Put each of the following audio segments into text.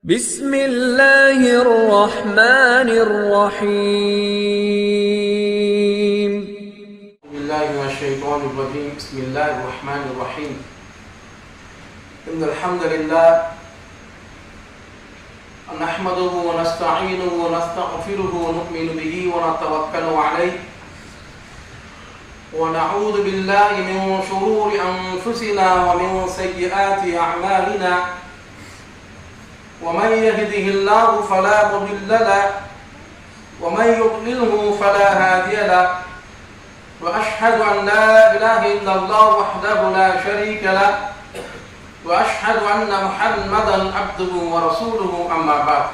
بسم الله الرحمن الرحيم. بالله من الشيطان الرجيم. بسم الله الرحمن الرحيم. إن الحمد لله نحمده ونستعينه ونستغفره ونؤمن به ونتوكل عليه ونعوذ بالله من شرور أنفسنا ومن سيئات أعمالنا ومن يهده الله فلا مضل له ومن يضلله فلا هادي له وأشهد أن لا إله إلا الله وحده لا شريك له وأشهد أن محمدا عبده ورسوله أما بعد.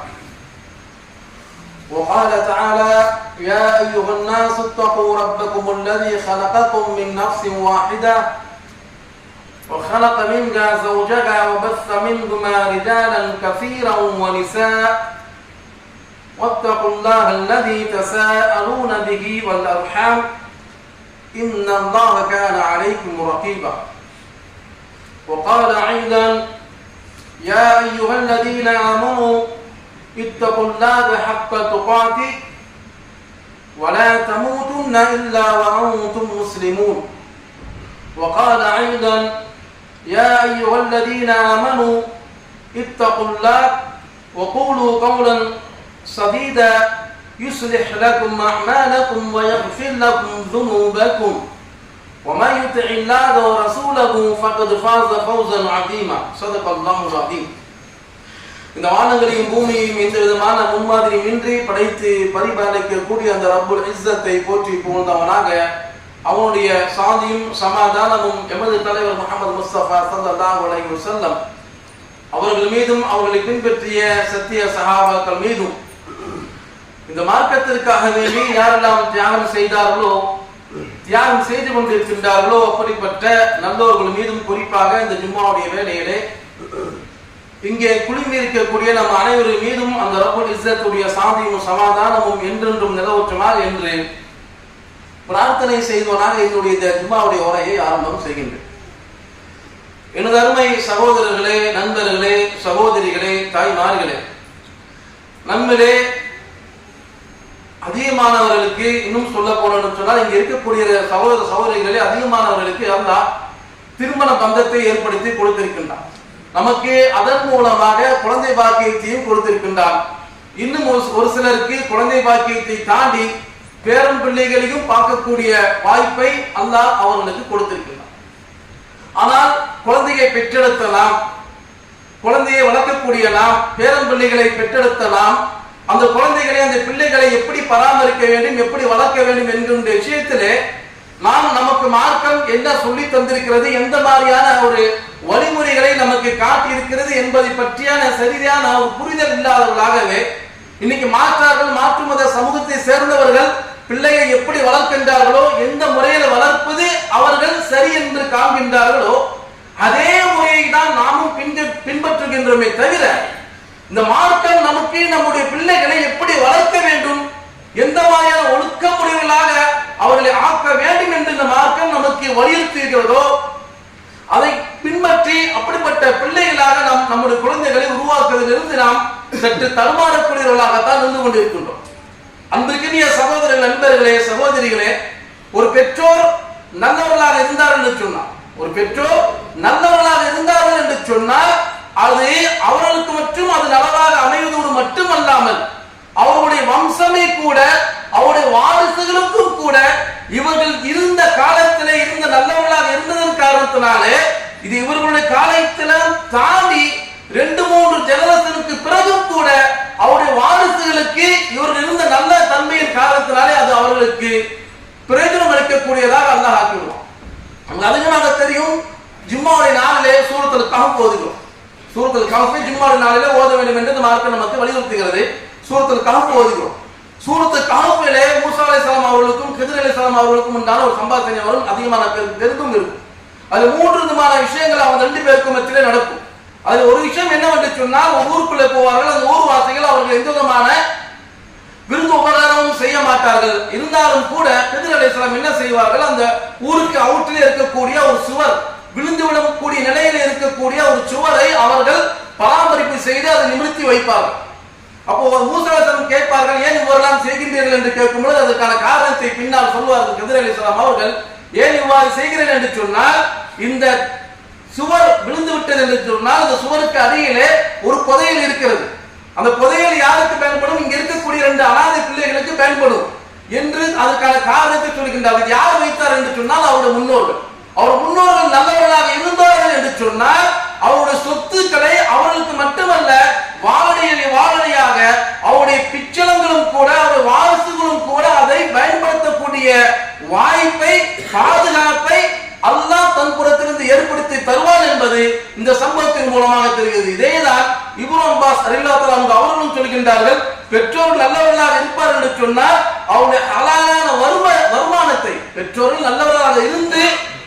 وقال تعالى: يا أيها الناس اتقوا ربكم الذي خلقكم من نفس واحدة وخلق منها زوجها وبث منهما رجالا كثيرا ونساء واتقوا الله الذي تساءلون به والأرحام إن الله كان عليكم رقيبا. وقال أيضا: يا أيها الذين آمنوا اتقوا الله حق تقاته ولا تموتن إلا وأنتم مسلمون. وقال أيضا: يا أيها الذين آمنوا اتقوا الله وقولوا قولا سديدا يصلح لكم أعمالكم ويغفر لكم ذنوبكم ومن يطع الله ورسوله فقد فاز فوزا عظيما. صدق الله العظيم. இந்த வானங்களையும் பூமியையும் எந்த விதமான முன்மாதிரியின்றி படைத்து பரிபாலிக்கக்கூடிய அந்த ரப்புல் இஸ்ஸத்தை போற்றி புகழ்ந்தவனாக அவனுடைய சாந்தியும் சமாதானமும் எமது தலைவர் முஹம்மது முஸ்தபா ஸல்லல்லாஹு அலைஹி வஸல்லம் அவர்கள் மீதும் அவர்களை பின்பற்றிய சத்திய சஹாபாக்கள் மீதும் இந்த மார்க்கத்திற்காக வேண்டி யாரெல்லாம் தியாகம் செய்தார்களோ தியாகம் செய்து கொண்டிருக்கின்றார்களோ அப்படிப்பட்ட நல்லோர்கள் மீதும் குறிப்பாக இந்த ஜும்மாவுடைய வேளையிலே இங்கே குழுமி இருக்கக்கூடிய நம் அனைவரும் மீதும் அந்த ரப்புல் இஸ்ஸத்துடைய சாந்தியும் சமாதானமும் என்றென்றும் நிலவற்றுமா என்று பிரார்த்தனை செய்தவனாக என்னுடைய இந்த ஜும்மாவுடைய உரையை ஆரம்பம் செய்கின்றேன். எனது அருமை சகோதரர்களே, நண்பர்களே, சகோதரிகளே, தாய்மார்களே, நம்மிலே அதிகமானவர்களுக்கு இன்னும் சொல்ல போனோம்னு சொன்னால் இங்க இருக்கக்கூடிய சகோதர சகோதரிகளே அதிகமானவர்களுக்கு அல்லாஹ் திருமண பந்தத்தை ஏற்படுத்தி கொடுத்திருக்கின்றான். நமக்கு அதன் மூலமாக குழந்தை பாக்கியத்தையும் கொடுத்திருக்கின்றான். இன்னும் ஒரு சிலருக்கு குழந்தை பாக்கியத்தை தாண்டி பேரன் பிள்ளைகளையும் பார்க்கக்கூடிய வாய்ப்பை அல்லாஹ் அவர்களுக்கு கொடுத்திருக்கிறார். ஆனால் குழந்தையை பெற்றெடுத்தலாம், குழந்தையை வளர்க்கக்கூடிய நாம், பேரன் பிள்ளைகளை பெற்றெடுத்தலாம், அந்த குழந்தைகளை அந்த பிள்ளைகளை எப்படி பராமரிக்க வேண்டும், எப்படி வளர்க்க வேண்டும் என்கின்ற விஷயத்திலே நமக்கு மார்க்கம் என்ன சொல்லி தந்திருக்கிறது, எந்த மாதிரியான ஒரு வழிமுறைகளை நமக்கு காட்டி இருக்கிறது என்பதை பற்றியான சரியான ஒரு புரிதல் இல்லாதவர்களாகவே இன்னைக்கு மாற்று மத சமூகத்தை சேர்ந்தவர்கள் பிள்ளையை எப்படி வளர்க்கின்றார்களோ, எந்த முறையில வளர்ப்பது அவர்கள் சரி என்று காண்கின்றார்களோ அதே முறையை தான் நாமும் பின்பற்றுகின்றோமே தவிர இந்த மார்க்கம் நமக்கு நம்முடைய பிள்ளைகளை எப்படி வளர்க்க வேண்டும், எந்த மாதிரியான ஒழுக்க முறைகளாக அவர்களை ஆக்க வேண்டும் என்று இந்த மார்க்கம் நமக்கு வலியுறுத்துகிறதோ அதை பின்பற்றி அப்படிப்பட்ட பிள்ளைகளாக நாம் நம்முடைய குழந்தைகளை உருவாக்குவதிலிருந்து நாம் சற்று தடுமாறக்கூடியவர்களாகத்தான் இருந்து கொண்டிருக்கின்றோம். அன்பிற்கினிய சகோதரர்கள், நண்பர்களே, சகோதரிகளே, ஒரு பெற்றோர் நல்லவர்களாக இருந்தார்கள் என்று சொன்னார், ஒரு பெற்றோர் நல்லவர்களாக இருந்தார்கள் என்று சொன்னால் அது அவர்களுக்கு மட்டும் அது நலவாக அமைவதோடு மட்டுமல்லாமல் அவருடைய வம்சமே கூட அவருடைய வாரிசுகளுக்கும் கூட இவர்கள் இருந்த காலத்திலே இருந்த நல்லவர்களாக இருந்ததன் காரணத்தினாலே இது இவர்களுடைய காலத்தில தாண்டி 2-3 ஜெனரேஷனுக்கு பிறகு கூட அவருடைய வாரிசுகளுக்கு இவர்கள் இருந்த நல்ல தன்மையின் காரணத்தினாலே அது அவர்களுக்கு பிரயோஜனம் அளிக்கக்கூடியதாக அல்லாஹ் ஆக்கிவிடுவான். நமக்கு அதிகமாக தெரியும், ஜும்மாவுடைய நாளிலே சூரத்துல் கஹஃப் ஓதுகிறோம். சூரத்துல் கஹஃபை ஜும்மாவுடைய நாளிலே ஓத வேண்டும் என்று மார்க்கம் நமக்கு வலியுறுத்துகிறது. சூரத்துல் கஹஃப் ஓதுகிறோம். சூரத்துல் கஹஃபிலே மூசா அலைஹிஸ்ஸலாம் அவர்களுக்கும் கித்ர் அலைஹிஸ்ஸலாம் அவர்களுக்கும் உண்டான ஒரு சம்பாஷணை வரும். அதிகமான பேருக்கு தெரிந்தும் இருக்கும். அது 3 விதமான விஷயங்கள் அவங்க 2 பேருக்கும் மத்தியிலே நடக்கும். அது ஒரு விஷயம் என்னவென்று சொன்னால், ஒரு ஊருக்குள்ளே போவார்கள், அந்த ஊர்வாசிகள் அவர்கள் எந்த விதமான விருந்து உபகாரமும் செய்ய மாட்டார்கள். இருந்தாலும் கூட கித்ர் அலைஹிஸ்ஸலாம் என்ன செய்வார்கள், அந்த ஊருக்கு அவுட்டிலே இருக்கக்கூடிய ஒரு சுவர், விழுந்து விடக்கூடிய நிலையில் இருக்கக்கூடிய ஒரு சுவரை அவர்கள் பராமரிப்பு செய்து அதை நிமிர்த்தி வைப்பார்கள். அப்போ மூசா அலைஹிஸ்ஸலாம் கேட்பார்கள், ஏன் இவ்வளவு செய்கின்றீர்கள் என்று கேட்கும்போது அதற்கான காரணத்தை பின்னால் சொல்வார்கள் கதிர் அலைஹிஸ்ஸலாம் அவர்கள். ஏன் இவ்வாறு செய்கிறேன் என்று சொன்னால், இந்த சுவர் விழுந்து விட்டது என்று சொன்னால் அந்த சுவருக்கு அருகிலே ஒரு புதையல் இருக்கிறது. அந்த புதையல் யாருக்கு பயன்படும்? இங்க இருக்கக்கூடிய 2 அனாதை பிள்ளைகளுக்கு பயன்படும் என்று அதற்கான காரணத்தை சொல்கின்றார்கள். யார் வைத்தார் என்று சொன்னால் அவருடைய முன்னோர்கள். அவர் முன்னோர்கள் நல்லவர்களாக இருந்தார்கள் என்று சொன்னால் அவருடைய சொத்துக்களை அவர்களுக்கு மட்டுமல்ல வாழனையாக அவருடைய பிச்சளங்களும் கூட அவருடைய வாரிசுகளும் கூட அதை பயன்படுத்தக்கூடிய வாய்ப்பை, பாதுகாப்பை அல்லாஹ் தன் புறத்திலிருந்து ஏற்படுத்தி தருவான் என்பது இந்த சம்பவத்தின் மூலமாக தெரிகிறது. இதேதான் இப்னு அப்பாஸ் ரலியல்லாஹு அன்ஹு அவர்களும் சொல்கின்றார்கள், பெற்றோர்கள் நல்லவர்களாக இருப்பார்கள் என்று சொன்னால் அவருடைய ஹலாலான வருமானத்தை, பெற்றோர்கள் நல்லவர்களாக இருந்து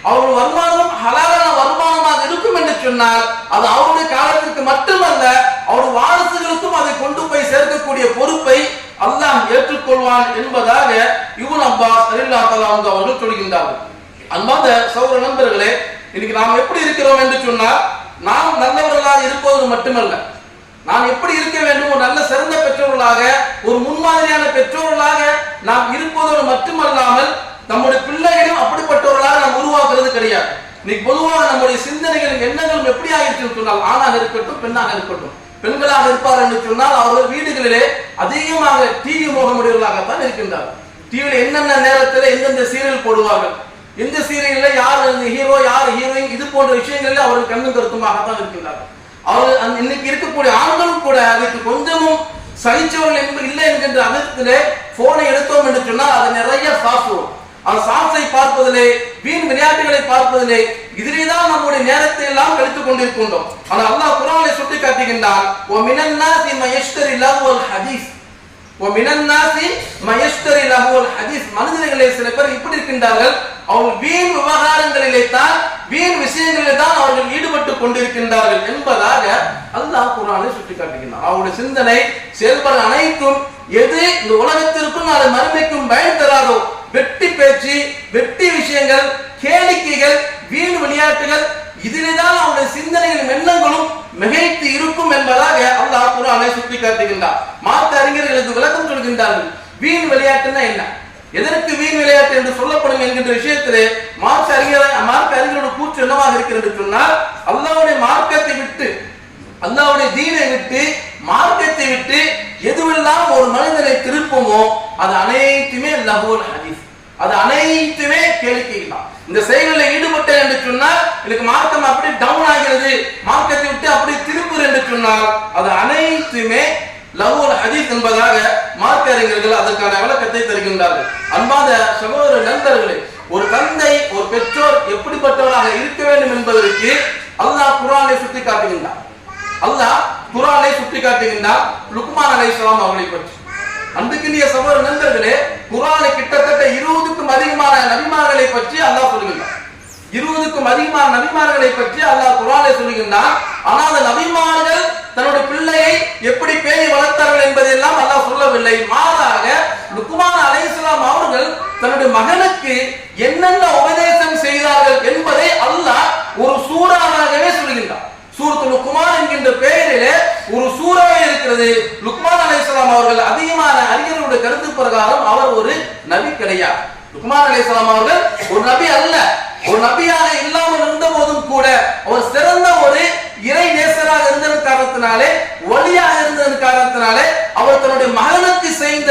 அவருடைய வருமானம் ஹலாலான வருமானமாக இருக்கும் என்று சொன்னால் அது அவருடைய காலத்திற்கு மட்டுமல்ல அவருடைய வாரிசுகளுக்கும் அதை கொண்டு போய் சேர்க்கக்கூடிய பொறுப்பை அல்லாஹ் ஏற்றுக்கொள்வான் என்பதாக இப்னு அப்பாஸ் ரலியல்லாஹு அன்ஹு அவர்கள் சொல்கின்றார்கள். அன்பார்ந்த சகோதர நண்பர்களே, இன்னைக்கு நாம் எப்படி இருக்கிறோம் என்று சொன்னால், நாம் நல்லவர்களாக இருப்பது மட்டுமல்ல, நாம் எப்படி இருக்க வேண்டும், ஒரு நல்ல சிறந்த பெற்றோர்களாக, ஒரு முன்மாதிரியான பெற்றோர்களாக நாம் இருப்பதோடு மட்டுமல்லாமல் நம்முடைய பிள்ளைகளும் அப்படிப்பட்டவர்களாக நாம் உருவாக்குறது கிடையாது. இன்னைக்கு பொதுவாக நம்முடைய சிந்தனைகளும் எண்ணங்களும் எப்படி ஆகிடுச்சு சொன்னால், ஆணாக இருக்கட்டும் பெண்ணாக இருக்கட்டும், பெண்களாக இருப்பார் என்று சொன்னால் அவர்கள் வீடுகளிலே அதிகமாக டிவி மோகமுடையவர்களாகத்தான் இருக்கின்றார்கள். டிவியில என்னென்ன நேரத்தில் எந்தெந்த சீரியல் போடுவார்கள், எந்த சீரியல்ல யார் ஹீரோ யார் ஹீரோயின், இது போன்ற விஷயங்களில் அவர்கள் கண்ணும் கருத்துமாகத்தான் இருக்கின்றார்கள். அவர்கள் இன்னைக்கு இருக்கக்கூடிய ஆண்களும் கூட அதுக்கு கொஞ்சமும் சகிச்சவர்கள் இல்லை என்கின்ற அதற்கிலே போனை எடுத்தோம் என்று சொன்னால் அது நிறைய சாஸ் வரும். அந்த சாஸை பார்ப்பதிலே, வீண் விளையாட்டுகளை பார்ப்பதிலே, இதிலேதான் நம்முடைய நேரத்தை எல்லாம் கழித்துக் கொண்டிருக்கின்றோம். ஆனால் அல்லாஹ் குர்ஆனிலே சுட்டி காட்டுகின்றான், "வ மினன் நாஸி மயஷ்தரி லஹுல் ஹதீஸ் வ மினன் நாஸி மயஷ்தரி லஹுல் ஹதீஸ்." மனிதர்களே சில பேர் இப்படி இருக்கின்றார்கள், அவர்கள் வீண் விவகாரங்களிலே தான், வீண் விஷயங்களிலே தான் அவர்கள் ஈடுபட்டு கொண்டிருக்கின்றார்கள் என்பதாக அல்லாஹ் குர்ஆனிலே சுட்டி காட்டுகின்றான். அவருடைய சிந்தனை செயல்பாடு அனைத்தும் எது இந்த உலகத்திற்கும் நாளை மறுமைக்கும் பயன் தராதோ, வெட்டி பேச்சு, வெட்டி விஷயங்கள், கேளிக்கைகள், வீண் விளையாட்டுகள், இதிலேதான் அவருடைய சிந்தனைகளும் எண்ணங்களும் மிகைத்து இருக்கும் என்பதாக அல்லாஹ் குர்ஆனை சுட்டி காட்டுகின்றார். மார்க்க அறிஞர்களுக்கு விளக்கம் சொல்கின்றார்கள். வீண் விளையாட்டுன்னா என்ன, எதற்கு வீண் விளையாட்டு என்று சொல்லப்படும் என்கின்ற விஷயத்திலே மார்க்க அறிஞர்களோட கூற்று என்னவாக இருக்கிறது சொன்னால், அல்லாஹ்வுடைய மார்க்கத்தை விட்டு, அல்லாஹ்வுடைய தீனை விட்டு, மார்க்கத்தை விட்டு எதுவெல்லாம் ஒரு மனிதனை திருப்பமோ அது அனைத்துமே லஹுல் ஹதீஸ், அது அனைத்துமே கேளிக்கைகள் தான். இந்த செயலில் ஈடுபட்டேன் என்று சொன்னால் எனக்கு மார்க்கம் அப்படி டவுன் ஆகிறது, மார்க்கத்தை விட்டு அப்படி திருப்புர் என்று சொன்னால் அது அனைத்துமே லஹுல் ஹதீஸ் என்பதாக மார்க்க அறிஞர்கள் அதற்கான விளக்கத்தை தருகின்றார்கள். அன்பார்ந்த சகோதர நண்பர்களே, ஒரு தந்தை, ஒரு பெற்றோர் எப்படிப்பட்டவராக இருக்க வேண்டும் என்பதற்கு அல்லாஹ் குர்ஆனை சுட்டி காட்டுகின்றார். அல்லாஹ் குர்ஆனை சுட்டி காட்டுகின்றார் லுக்மான் அலைஹிஸ்ஸலாம் அவர்களை பற்றி. அன்புக்குரிய சகோதர நண்பர்களே, குர்ஆனை கிட்டத்தட்ட 20க்கும் அதிகமான நபிமார்களை பற்றி அல்லாஹ் சொல்லுகின்றார். 20க்கும் அதிகமான நபிமார்களை பற்றி அல்லாஹ் குர்ஆனை சொல்லுகின்றார். ஆனால் அந்த நபிமார்கள் தன்னுடைய பிள்ளையை எப்படி பேணி வளர்த்தார்கள் என்பதெல்லாம் அல்லாஹ் சொல்லவில்லை. மாறாக லுக்மான் அலைஹிஸ்ஸலாம் அவர்கள் தன்னுடைய மகனுக்கு என்னென்ன உபதேசம் செய்தார்கள் என்பதை அல்லாஹ் ஒரு சூறாவாகவே சொல்லுகின்றார். சூரத்துல் லுக்மான் என்கின்ற பெயரிலே ஒரு சூறாவே இருக்கிறது. லுக்மான் அலைஹிஸ்ஸலாம் அவர்கள் அதிகமான அறிஞர்களுடைய கருத்து பிரகாரம் அவர் ஒரு நபி கிடையாது. லுக்மான் அலைஹிஸ்ஸலாம் அவர்கள் ஒரு நபி அல்ல. ஒரு நபியாக இல்லாமல் இருந்த போதும் கூட அவர் சிறந்த ஒரு இறை நேசராக இருந்ததன் காரணத்தினாலே, வலியாக இருந்ததன் காரணத்தினாலே அவர் தன்னுடைய மகனுக்கு செய்த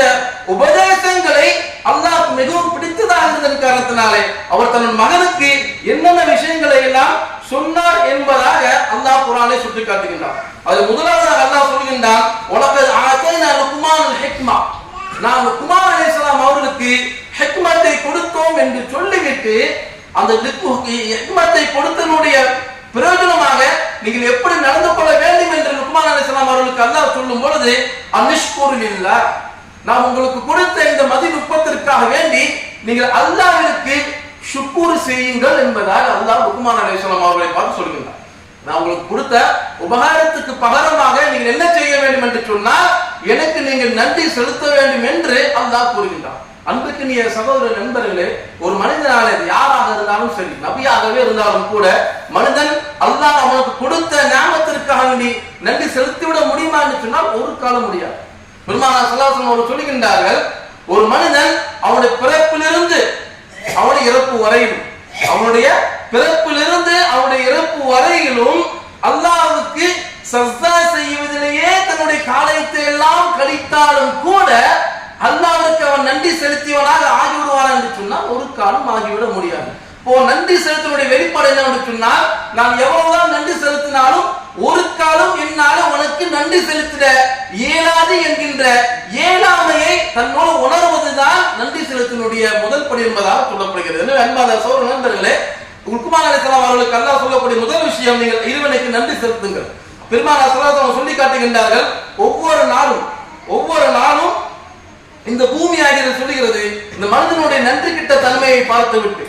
உபதேசங்களை அல்லாஹ் மிகவும் பிடித்ததாக இருந்ததன் காரணத்தினாலே அவர் தன்னுடைய மகனுக்கு என்னென்ன விஷயங்களை எல்லாம் சொன்னார் என்பதாக அல்லாஹ் குர்ஆனை சுட்டி காட்டுகின்றார். அது முதலாவதாக அல்லாஹ் சொல்கின்றான், "வலகத் ஆதைனா லுக்மானுல் ஹிக்மா." நாம் லுக்மான் அலைஹிஸ்ஸலாம் அவர்களுக்கு ஹிக்மத்தை கொடுத்தோம் என்று சொல்லிவிட்டு அந்த ஹிக்மத்தை கொடுத்தனுடைய பிரயோஜனமாக நீங்கள் எப்படி நடந்து கொள்ள வேண்டும் என்று லுக்மான் அலைஹிஸ்ஸலாம் அவர்களுக்கு அல்லாஹ் சொல்லும் பொழுது, அன்ஷ்குரு லில்லாஹ், நான் உங்களுக்கு கொடுத்த இந்த மதிநுட்பத்திற்காக வேண்டி நீங்கள் அல்லாஹ்விற்கு ஷுக்கூர் செய்யுங்கள் என்பதாக அல்லாஹ் லுக்மான் அலைஹிஸ்ஸலாம் அவர்களை பார்த்து சொல்கின்றார். நான் உங்களுக்கு கொடுத்த உபகாரத்துக்கு பகரமாக நீங்கள் என்ன செய்ய வேண்டும் என்று சொன்னால் எனக்கு நீங்கள் நன்றி செலுத்த வேண்டும் என்று அல்லாஹ் கூறுகின்றார். அன்புக்குரிய சகோதர நண்பர்களே, ஒரு மனிதனால யாராக இருந்தாலும் சரி, நபியாகவே இருந்தாலும் கூட மனிதன் அல்லாஹ் அவனுக்கு கொடுத்த ஞாபகத்திற்காக வேண்டி நன்றி செலுத்திவிட முடியுமா என்று சொன்னால் ஒரு காலம் முடியாது. பெருமானார் ஸல்லல்லாஹு அலைஹி வஸல்லம் அவர்கள் சொல்லுகின்றார்கள், ஒரு மனிதன் அவனுடைய பிறப்பிலிருந்து அவனுடைய இறப்பு வரையிலும், அவனுடைய பிறப்பிலிருந்து அவனுடைய இறப்பு வரையிலும் அல்லாஹ்வுக்கு சஜ்தா செய்வதிலேயே தன்னுடைய காலத்தை எல்லாம் கழித்தாலும் கூட அல்லாஹ்வுக்கு அவன் நன்றி செலுத்தியவனாக ஆகிவிடுவான் என்று சொன்னால் ஒரு காலம் ஆகிவிட முடியாது. இப்போ நன்றி செலுத்தினுடைய வெளிப்பாடு என்னவென்று சொன்னால், நான் எவ்வளவுதான் நன்றி செலுத்தினாலும் ஒரு காலம் என்னால உனக்கு நன்றி செலுத்திட இயலாது என்கின்ற இயலாமையை தன்னோடு உணர்வதுதான் நன்றி செலுத்தினுடைய முதல் படி என்பதாக சொல்லப்படுகிறது. எனவே அன்பான சகோதர நண்பர்களே, லுக்மான் அலைஹிஸ்ஸலாம் அவர்களுக்கு அல்லாஹ் சொல்லக்கூடிய முதல் விஷயம், நீங்கள் இறைவனுக்கு நன்றி செலுத்துங்கள். பெருமானார் ஸல்லல்லாஹு அலைஹி வஸல்லம் சொல்லி காட்டுகின்றார்கள், ஒவ்வொரு நாளும் இந்த பூமி ஆகிறது சொல்லுகிறது, இந்த மனிதனுடைய நன்றி கிட்ட தன்மையை பார்த்துவிட்டு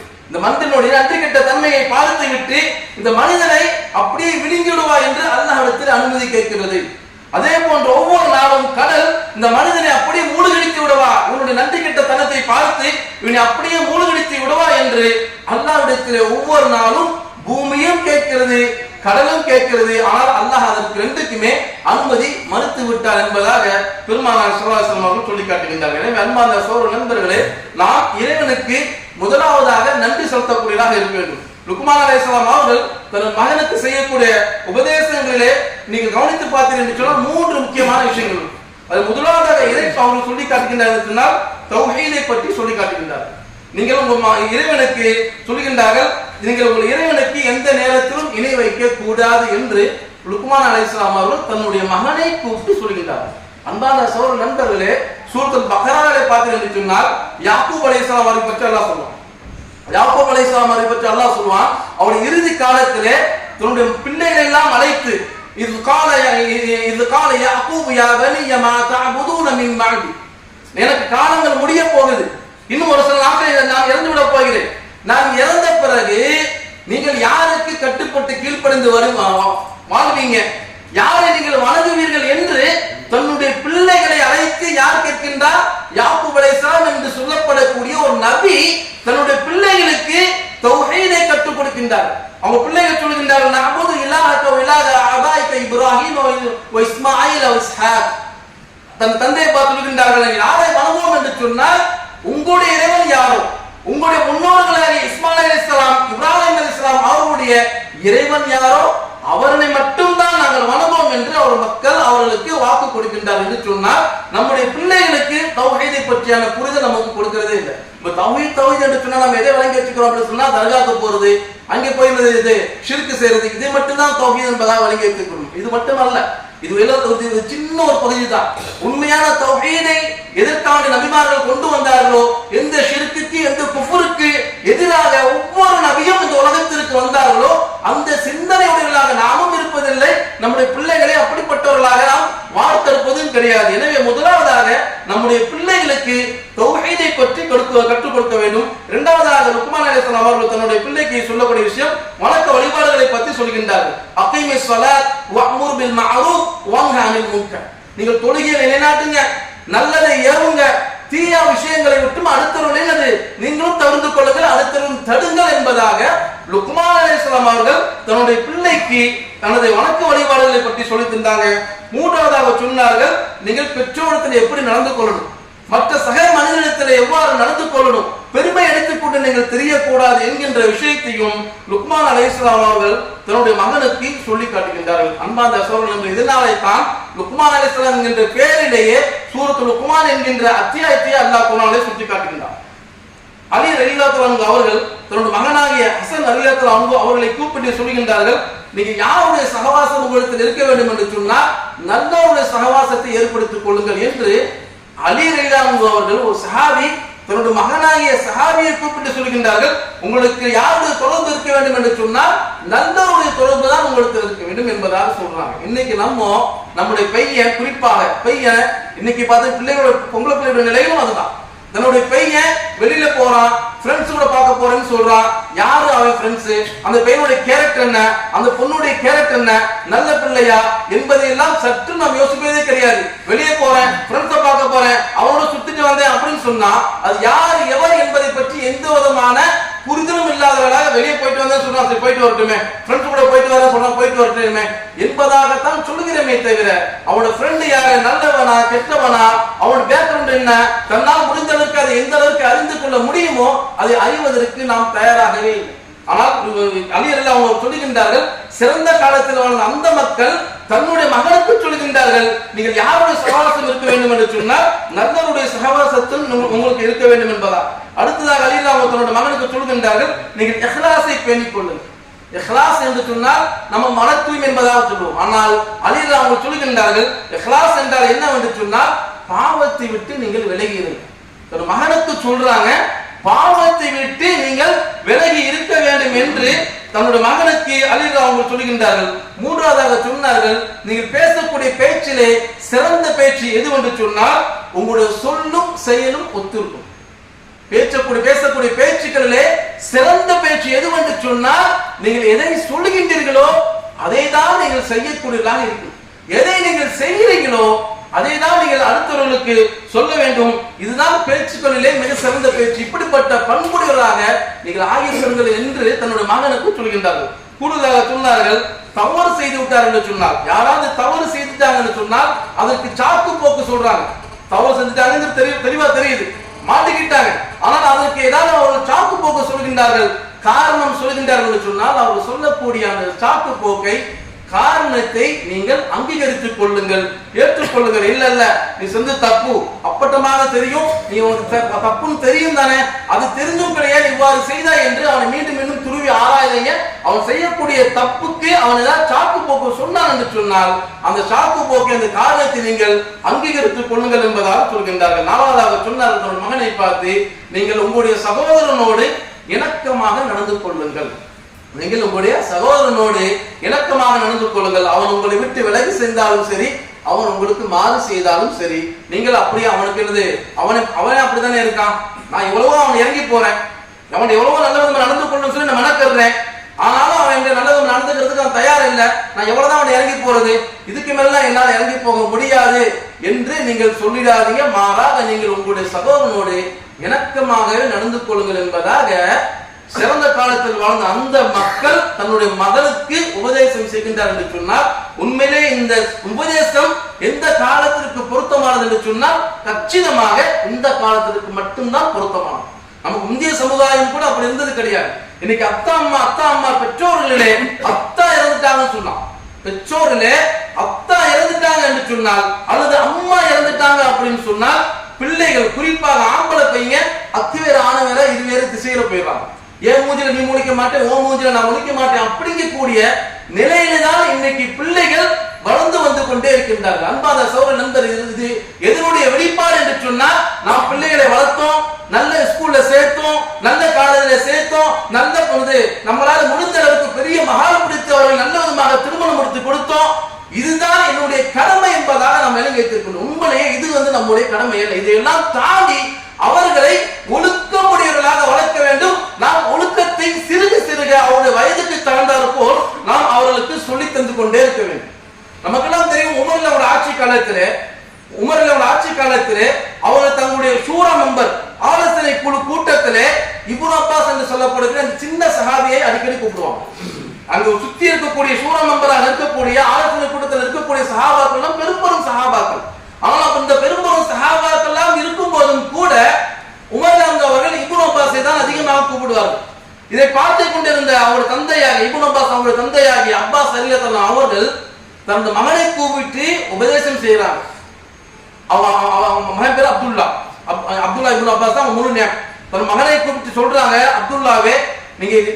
இந்த மனிதனை அப்படியே விழுங்கிவிடுவா என்று அல்லாஹ்விடத்தில் அனுமதி கேட்கிறது. அதே போன்று ஒவ்வொரு நாளும் கடல் இந்த மனிதனை அப்படியே மூழ்கடித்து விடுவா, இவனுடைய நன்றி கிட்ட தனத்தை பார்த்து இவனை அப்படியே மூழ்கடித்து விடுவா என்று அல்லாஹ்விடத்தில் ஒவ்வொரு நாளும் பூமியும் கேட்கிறது, கடலும் கேட்கிறது. ஆனால் அல்லாஹ் அதற்கு ரெண்டுக்குமே அனுமதி மறுத்து விட்டார் என்பதாக பெருமானார் ஸல்லல்லாஹு அலைஹி வஸல்லம் அவர்கள் சொல்லி காட்டுகின்றார்கள். எனவே அன்பார்ந்த சகோதர நண்பர்களே, நாம் இறைவனுக்கு முதலாவதாக நன்றி செலுத்தக்கூடியதாக இருக்க வேண்டும். லுக்மான் அலைஹிஸ்ஸலாம் அவர்கள் தன் மகனுக்கு செய்யக்கூடிய உபதேசங்களிலே நீங்க கவனித்து பார்த்தீர்கள் என்று சொன்னால் 3 முக்கியமான விஷயங்கள். அது முதலாவதாக இறை அவர்கள் சொல்லி காட்டுகின்றார்கள் சொன்னால் தௌஹீதை பற்றி சொல்லி காட்டுகின்றார்கள். நீங்கள் உங்கள் இறைவனுக்கு சொல்கின்றார்கள், நீங்கள் உங்கள் இறைவனுக்கு எந்த நேரத்திலும் இணை வைக்க கூடாது என்று லுக்மான் அலைஹிஸ்ஸலாம் அவர்கள் தன்னுடைய மகனை கூப்பிட்டு சொல்கின்றார்கள். அன்பான சகோதர நண்பர்களே, சூரத்துல் பக்ராவிலே பார்த்தீர்கள் என்று சொன்னால் யாக்கூப் அலைஹிஸ்ஸலாம் அவரை பற்றி அல்லாஹ் சொல்லுவான். யாக்கூப் அலைஹிஸ்ஸலாம் அவரை பற்றி அல்லாஹ் சொல்லுவான், அவருடைய இறுதி காலத்திலே தன்னுடைய பிள்ளைகளை எல்லாம் அழைத்து இது கால யாக்கூப் யா பனிய மா தஅபுதூன மின் பஅதி, எனக்கு காலங்கள் முடிய போகுது, இன்னும் ஒரு சில நாட்களில் நான் இறந்து விட போகிறேன், நான் இறந்த பிறகு நீங்கள் யாருக்கு கட்டுப்பட்டு கீழ்ப்படிந்து வாழ்வீங்க, யாரை நீங்கள் வணங்குவீர்கள் என்று தன்னுடைய பிள்ளைகளை அழைத்து யார் கேட்கின்றார்? யாக்கூப் அலைஹிஸ்ஸலாம் என்று சொல்லப்படக்கூடிய ஒரு நபி தன்னுடைய பிள்ளைகளுக்கு தௌஹீதை கற்றுக் கொடுக்கின்றார். அவங்க பிள்ளைகள் சொல்கின்றார்கள், நஅபுது இலாஹக வ இலாஹ ஆபாயிக இப்ராஹீம் வ இஸ்மாஈல் வ இஸ்ஹாக். தன் தந்தையை பார்த்து சொல்கின்றார்கள், யாரை வணங்குவோம் என்று சொன்னால் உங்களுடைய இறைவன் யாரோ, உங்களுடைய முன்னோர்களாகிய இஸ்மாயில் அலைஹிஸ்ஸலாம், இப்ராஹிம் அலைஹிஸ்ஸலாம் அவர்களுடைய இறைவன் யாரோ அவரை மட்டும்தான் நாங்கள் வணங்குவோம் என்று மக்கள் அவர்களுக்கு வாக்கு கொடுக்கின்றார் என்று சொன்னால், நம்முடைய பிள்ளைகளுக்கு தௌஹீதை பற்றியான புரிதல் நமக்கு கொடுக்கிறதே இல்லை. இப்ப தௌஹீத் என்று சொன்னா நம்ம எதை வழங்கி வச்சுக்கிறோம் அப்படின்னு சொன்னா, தர்காக்கு போறது, அங்கே போய் இது ஷிர்க் செய்யறது, இதை மட்டும்தான் தௌஹீத் என்பதாக வழங்கி வைத்துக்கணும். இது மட்டுமல்ல, இது சின்ன ஒரு பகுதி தான். உண்மையான தௌஹீதை எதற்காக நபிமார்கள் கொண்டு வந்தார்களோ, எந்த ஷிர்க்குக்கு எந்த குஃப்ருக்கு எதிராக ஒவ்வொரு நபியும் இந்த உலகத்திற்கு வந்தார்களோ அந்த சிந்தனையுடையவர்களாக நாமும் இருப்பதில்லை, நம்முடைய பிள்ளைகளை அப்படிப்பட்டவர்களாக நாம் வாழ்த்தெடுப்பதும் கிடையாது. எனவே முதலாவதாக நம்முடைய பிள்ளைகளுக்கு தௌஹீதை பற்றி கற்றுக் கொடுக்க வேண்டும். இரண்டாவதாக லுக்மான் அலைஹிஸ்ஸலாம் அவர்கள் தன்னுடைய பிள்ளைக்கு சொல்லக்கூடிய விஷயம் வணக்க வழிபாடுகளை பற்றி சொல்கின்றார்கள். அகீமிஸ் ஸலாத் வஅமுர் பில் மஅரூஃப் வன்ஹ அனில் முன்கர். நீங்கள் தொழுகையை நிலைநாட்டுங்க, நல்லதை ஏவுங்க, தீய விஷயங்களை விட்டு அடுத்தவர்களை நீங்களும் தவிர்த்து கொள்ளுங்கள், அடுத்தவரும் தடுங்கள் என்பதாக லுக்மான் அலைஹிஸ்ஸலாம் அவர்கள் தன்னுடைய பிள்ளைக்கு தனது வணக்க வழிபாடுகளை பற்றி சொல்லி தந்தாங்க. மூன்றாவதாக சொன்னார்கள், நீங்கள் பெற்றோரிடத்தில் எப்படி நடந்து கொள்ளணும், மற்ற சக மனிதனிடத்தில் எவ்வாறு நடந்து கொள்ளணும், பெருமை எடுத்துக்கொண்டு நீங்கள் தெரியக்கூடாது என்கின்ற விஷயத்தையும் லுக்மான் அலைஹிஸ்ஸலாம் அவர்கள் தன்னுடைய மகனுக்கு சொல்லி காட்டுகின்றார்கள். அன்பார்ந்த சகோதரர்களே, இதனாலே தான் லுக்மான் அலைஹிஸ்ஸலாம் என்கின்ற பெயரிலேயே சூரத்துல் லுக்மான் என்கின்ற அத்தியாயத்தை அல்லாஹ் குர்ஆனிலே சுட்டி காட்டுகின்றார். அலி ரலியல்லாஹு அன்ஹு அவர்கள் தன்னுடைய மகனாகிய ஹசன் ரலியல்லாஹு அன்ஹு அவர்களை கூப்பிட்டு சொல்கின்றார்கள், நீங்க யாருடைய சகவாசம் உங்களிடத்தில் இருக்க வேண்டும் என்று சொன்னால் நல்லவருடைய சகவாசத்தை ஏற்படுத்திக் கொள்ளுங்கள் என்று அலி ரலியல்லாஹு அன்ஹு அவர்கள் ஒரு சஹாபி தன்னுடைய மகனாகிய சஹாபியை கூப்பிட்டு சொல்கின்றார்கள், உங்களுக்கு யாருடைய தொடர்பு இருக்க வேண்டும் என்று சொன்னால் நல்லவருடைய தொடர்பு தான் உங்களுக்கு இருக்க வேண்டும் என்பதாக சொல்றாங்க. இன்னைக்கு நம்முடைய பையன், குறிப்பாக பையன் இன்னைக்கு பார்த்து பிள்ளைகளோட பொம்பளை பிள்ளையோட நிலையிலும் அதுதான். தன்னுடைய பையன் வெளியில போறான், ஃப்ரெண்ட்ஸ் கூட பார்க்க போறேன்னு சொல்றான், யாரு அவன் ஃப்ரெண்ட்ஸ், அந்த பையனுடைய கேரக்டர் என்ன, அந்த பொண்ணுடைய கேரக்டர் என்ன, நல்ல பிள்ளையா என்பதையெல்லாம் சற்று நாம் யோசிப்பதே கிடையாது. வெளியே போறேன், ஃப்ரெண்ட்ஸை பார்க்க போறேன், அவனோட சுத்திட்டு வந்தேன் அப்படின்னு சொன்னா அது யார் எவர் என்பதை பற்றி எந்த விதமான புரிதலும் இல்லாதவர்களாக வெளியே போயிட்டு வந்தா சொன்னா சரி போயிட்டு வரட்டுமே, ஃப்ரெண்ட்ஸ் கூட போயிட்டு வர சொன்னா போயிட்டு வரட்டுமே என்பதாகத்தான் சொல்லுகிறமே தவிர அவனோட ஃப்ரெண்டு யாரு, நல்லவனா கெட்டவனா, அவனோட பேக்ரவுண்ட் என்ன, தன்னால் முடிந்த அளவுக்கு அதை எந்த அளவுக்கு அறிந்து கொள்ள முடியுமோ அதை அறிவதற்கு நாம் தயாராகவே இல்லை. ஆனால் அலி ரலியல்லாஹு அவங்க சொல்லுகின்றார்கள், சிறந்த காலத்தில் வாழ்ந்த அந்த மக்கள் தன்னுடைய மகனுக்கு சொல்லுகின்றார்கள், நீங்கள் யாருடைய சகவாசம் இருக்க வேண்டும் என்று சொன்னால் நல்லவருடைய சகவாசத்தில் உங்களுக்கு இருக்க வேண்டும் என்பதா. அடுத்ததாக அலி ரலியல்லாஹு அவங்க தன்னுடைய மகனுக்கு சொல்லுகின்றார்கள், நீங்கள் இஹ்லாஸை பேணிக் கொள்ளுங்கள். இஹ்லாஸ் என்று சொன்னால் நம்ம மன தூய்மை என்பதாக சொல்லுவோம். ஆனால் அலி ரலியல்லாஹு அவங்க சொல்லுகின்றார்கள், இஹ்லாஸ் என்றால் என்ன என்று சொன்னால் பாவத்தை விட்டு நீங்கள் விலகி இருங்கள். ஒரு மகனுக்கு சொல்றாங்க, பாவத்தை விட்டு நீங்கள் விலகி இருக்க வேண்டும் என்று தன்னுடைய மகனுக்கு அலி ரலியல்லாஹு அவங்க சொல்லுகின்றார்கள். மூன்றாவதாக சொன்னார்கள், நீங்கள் பேசக்கூடிய பேச்சிலே சிறந்த பேச்சு எது என்று சொன்னால் உங்களுடைய சொல்லும் செயலும் ஒத்திருக்கும். பேசக்கூடிய பேச்சுக்களிலே சிறந்த பேச்சு எது என்று சொன்னால் நீங்கள் எதை சொல்லுகின்றீர்களோ அதை தான் நீங்கள் செய்யக்கூடியதாக இருக்கும். எதை நீங்கள் செய்கிறீர்களோ அதை தான் நீங்கள் அடுத்தவர்களுக்கு சொல்ல வேண்டும். இதுதான் பேச்சுக்களிலே மிக சிறந்த பேச்சு. இப்படிப்பட்ட பண்புடையவராக நீங்கள் ஆகியிருங்கள் என்று தன்னுடைய மகனுக்கு சொல்கின்றார்கள். கூடுதலாக சொன்னார்கள், தவறு செய்து விட்டார் என்று சொன்னால், யாராவது தவறு செய்துட்டாங்க என்று சொன்னால் அதற்கு சாக்கு போக்கு சொல்றாங்க. தவறு செஞ்சுட்டாங்க தெளிவா தெரியுது, மாட்டிக்கிட்டாங்க. ஆனால் அதற்கு ஏதாவது அவர்கள் சாக்கு போக்கு சொல்கின்றார்கள், காரணம் சொல்கின்றார்கள் என்று சொன்னால் அவர்கள் சொல்லக்கூடிய அந்த சாக்கு போக்கை காரணத்தை நீங்கள் அங்கீகரித்துக் கொள்ளுங்கள், ஏற்றுக்கொள்ளுங்கள். இல்ல இல்ல நீ செஞ்ச தப்பு அப்பட்டமாக தெரியும், நீ தப்புன்னு தெரியும் தானே, அது தெரிஞ்சும் கிடையாது இவ்வாறு செய்தா என்று அவனை மீண்டும் மீண்டும் துருவி ஆராய்ந்தீங்க. அவன் செய்யக்கூடிய தப்புக்கு அவன் ஏதாவது சாக்கு போக்கு சொன்னான் என்று சொன்னால் அந்த சாக்கு போக்கு அந்த காரணத்தை நீங்கள் அங்கீகரித்துக் கொள்ளுங்கள் என்பதாக சொல்கின்றார்கள். நாலாவதாக சொன்னார்கள், தன் மகனை பார்த்து நீங்கள் உங்களுடைய சகோதரனோடு இணக்கமாக நடந்து கொள்ளுங்கள். நீங்கள் உங்களுடைய சகோதரனோடு இணக்கமாக நடந்து கொள்ளுங்கள். அவன் உங்களை விட்டு விலகி சென்றாலும் சரி, அவன் உங்களுக்கு மாறு செய்தாலும் சரி, நீங்கள் அப்படியே அவனுக்கு என்னது அவனே அப்படித்தானே இருக்கான். நான் எவ்வளவோ அவன் இறங்கி போறேன், அவன் எவ்வளவோ நல்ல விதமா நடந்து கொள்ளணும்னு சொல்லி நான் மெனக்கறேன். ஆனாலும் அவன் எங்க நல்ல விதமா நடந்துக்கிறதுக்கு அவன் தயார் இல்லை. நான் எவ்வளவுதான் அவன் இறங்கி போறது, இதுக்கு மேல என்னால் இறங்கி போக முடியாது என்று நீங்கள் சொல்லிடாதீங்க. மாறாக நீங்கள் உங்களுடைய சகோதரனோடு இணக்கமாகவே நடந்து கொள்ளுங்கள் என்பதாக சிறந்த காலத்தில் வாழ்ந்த அந்த மக்கள் தன்னுடைய மகனுக்கு உபதேசம் செய்கின்றார் என்று சொன்னால் உண்மையிலே இந்த உபதேசம் எந்த காலத்திற்கு பொருத்தமானது என்று சொன்னால் கச்சிதமாக இந்த காலத்திற்கு மட்டும்தான் பொருத்தமானது. நமக்கு முந்தைய சமுதாயம் கூட அப்படி இருந்தது கிடையாது. இன்னைக்கு அத்தா அம்மா பெற்றோர்களே அத்தா இறந்துட்டாங்கன்னு சொன்னான், பெற்றோர்களே அத்தா இறந்துட்டாங்க என்று சொன்னால் அல்லது அம்மா இறந்துட்டாங்க அப்படின்னு சொன்னால் பிள்ளைகள் குறிப்பாக ஆம்பளை பையன் அத்துவேறு ஆனவேற இருவேறு திசையில போயிடுறாங்க. ஏன் மூஞ்சில நீ முழிக்க மாட்டேன், ஓ மூஞ்சில நான் முழிக்க மாட்டேன் அப்படிங்கக்கூடிய நிலையில தான் இன்னைக்கு பிள்ளைகள் வளர்ந்து வந்து கொண்டே இருக்கின்றார்கள். அன்பாத சகோதர நண்பர், இது எதனுடைய வெளிப்பாடு என்று சொன்னால் நாம் பிள்ளைகளை வளர்த்தோம், நல்ல ஸ்கூல்ல சேர்த்தோம், நல்ல காலேஜ்ல சேர்த்தோம், நல்ல பொழுது நம்மளால முடிந்த அளவுக்கு பெரிய மகால் பிடித்தவர்கள் நல்ல விதமாக திருமணம் முடித்து கொடுத்தோம். இதுதான் என்னுடைய கடமை என்பதாக நாம் விளங்கியிருக்கணும். உண்மையிலேயே இது நம்முடைய கடமை இல்லை. இதையெல்லாம் தாண்டி அவர்களை ஒழுக்கமுடையவர்களாக வளர்க்க வேண்டும். நாம் ஒழுக்கத்தை சிறுக சிறுக அவருடைய வயதுக்கு தகுந்தாற் போல் நாம் அவர்களுக்கு சொல்லி தந்து கொண்டே இருக்க வேண்டும். நமக்கெல்லாம் தெரியும், உமர்ல ஆட்சி காலத்திலே அவர்கள் தங்களுடைய ஷூரா மெம்பர் ஆலோசனை குழு கூட்டத்திலே இப்னு அப்பாஸ் என்று சொல்லப்படுகிற அந்த சின்ன சஹாபியை அடிக்கடி கூப்பிடுவாங்க. அங்கு சுத்தி இருக்கக்கூடிய ஷூரா மெம்பராக இருக்கக்கூடிய ஆலோசனை கூட்டத்தில் இருக்கக்கூடிய சஹாபாக்கள் பெரும்பெரும் சஹாபாக்கள். ஆனால் இந்த பெரும்பெரும் சஹாபாக்கள் எல்லாம் இருக்கும் போதும் கூட உமர் அவர்கள் இப்னு அப்பாஸை தான் அதிகமாக கூப்பிடுவார்கள். இதை பார்த்து கொண்டிருந்த அவர் தந்தையாகி இப்னு அப்பாஸ் அவருடைய தந்தையாகி அப்பாஸ் ரலியல்லாஹு அவர்கள் தனது மகனை கூப்பிட்டு உபதேசம் செய்யறாங்க. அவன் மகன் பேர் அப்துல்லா இப்னு அப்பாஸ் தான் முழு நேம். தன் மகனை கூப்பிட்டு சொல்றாங்க, அப்துல்லாவே